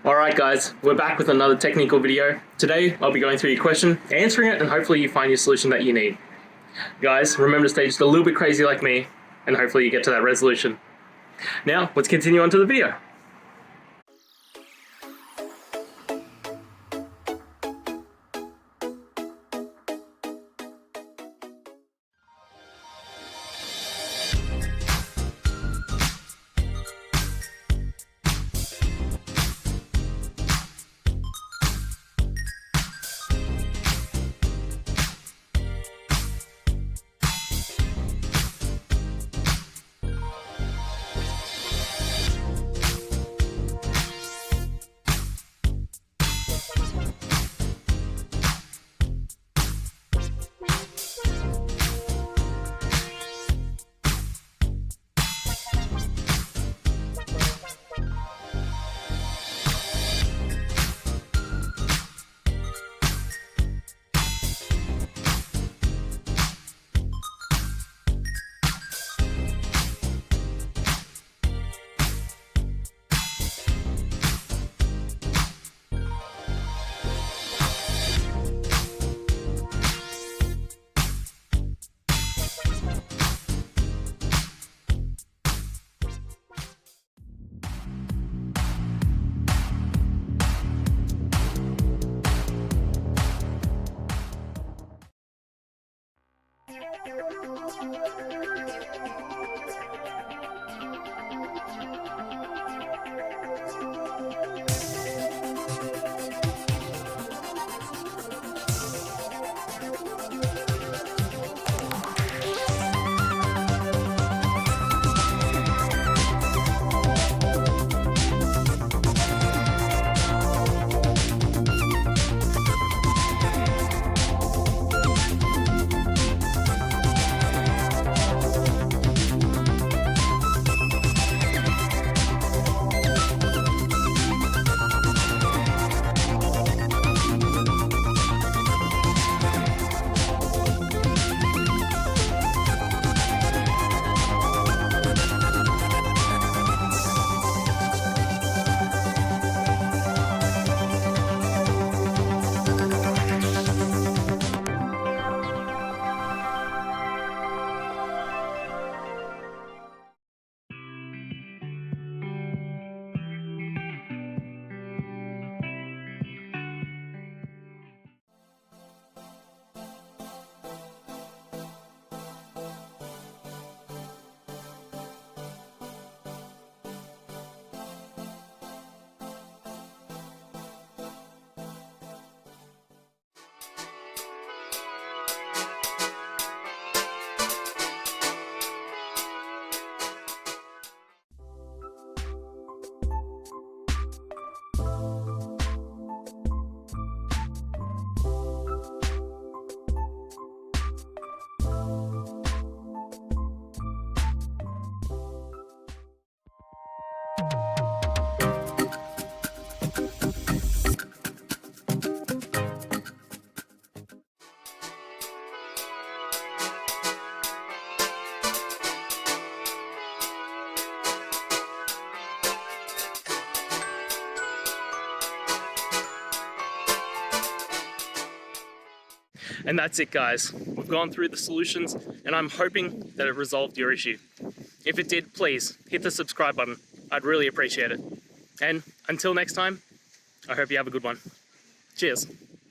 Alright guys, we're back with another technical video. Today I'll be going through your question, answering it, and hopefully you find your solution that you need. Guys, remember to stay just a little bit crazy like me, and hopefully you get to that resolution. Now, let's continue on to the video. And that's it guys. We've gone through the solutions and I'm hoping that it resolved your issue. If it did, please hit the subscribe button. I'd really appreciate it. And until next time, I hope you have a good one. Cheers.